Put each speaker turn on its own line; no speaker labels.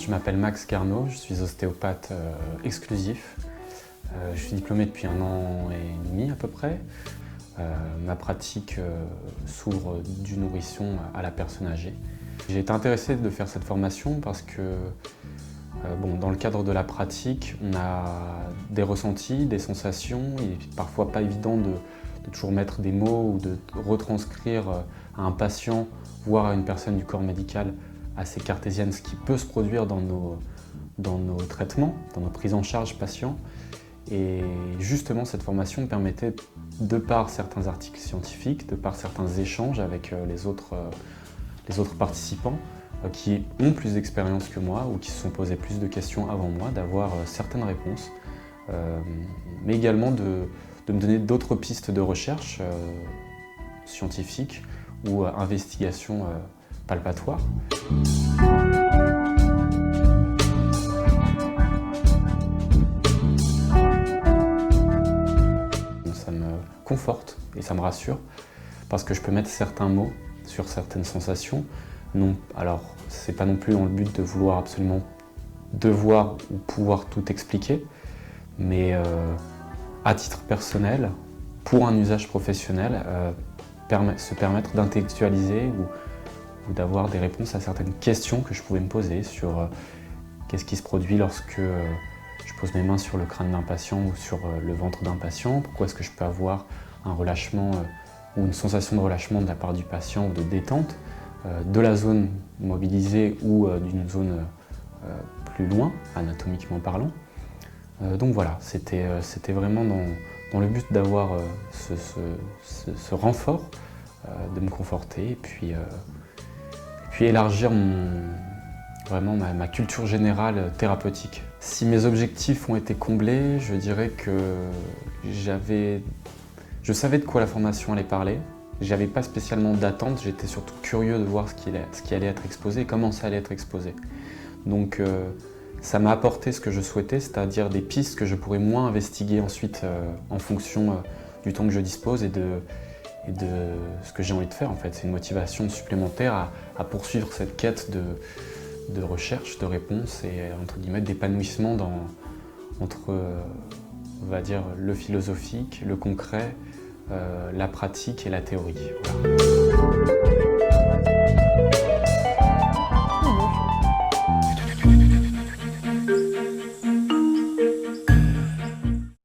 Je m'appelle Max Garneau, je suis ostéopathe exclusif. Je suis diplômé depuis 1 an et demi à peu près. Ma pratique s'ouvre du nourrisson à la personne âgée. J'ai été intéressé de faire cette formation parce que dans le cadre de la pratique, on a des ressentis, des sensations, et parfois pas évident de toujours mettre des mots ou de retranscrire à un patient, voire à une personne du corps médical assez cartésienne, ce qui peut se produire dans nos traitements, dans nos prises en charge patients. Et justement, cette formation me permettait, de par certains articles scientifiques, de par certains échanges avec les autres participants, qui ont plus d'expérience que moi ou qui se sont posés plus de questions avant moi, d'avoir certaines réponses, mais également de me donner d'autres pistes de recherche scientifiques ou investigations palpatoires. Ça me conforte et ça me rassure parce que je peux mettre certains mots sur certaines sensations. Non, alors, c'est pas non plus dans le but de vouloir absolument devoir ou pouvoir tout expliquer, mais à titre personnel, pour un usage professionnel, se permettre d'intellectualiser ou d'avoir des réponses à certaines questions que je pouvais me poser sur qu'est-ce qui se produit lorsque je pose mes mains sur le crâne d'un patient ou sur le ventre d'un patient, pourquoi est-ce que je peux avoir un relâchement ou une sensation de relâchement de la part du patient ou de détente, de la zone mobilisée ou d'une zone plus loin, anatomiquement parlant. Donc voilà, c'était vraiment dans le but d'avoir ce renfort, de me conforter et puis élargir vraiment ma culture générale thérapeutique. Si mes objectifs ont été comblés, je dirais que je savais de quoi la formation allait parler. J'avais pas spécialement d'attente, j'étais surtout curieux de voir ce qui allait être exposé et comment ça allait être exposé. Donc ça m'a apporté ce que je souhaitais, c'est-à-dire des pistes que je pourrais moins investiguer ensuite en fonction du temps que je dispose et de ce que j'ai envie de faire en fait. C'est une motivation supplémentaire à poursuivre cette quête de recherche, de réponse et entre guillemets d'épanouissement entre on va dire le philosophique, le concret, la pratique et la théorie. Voilà.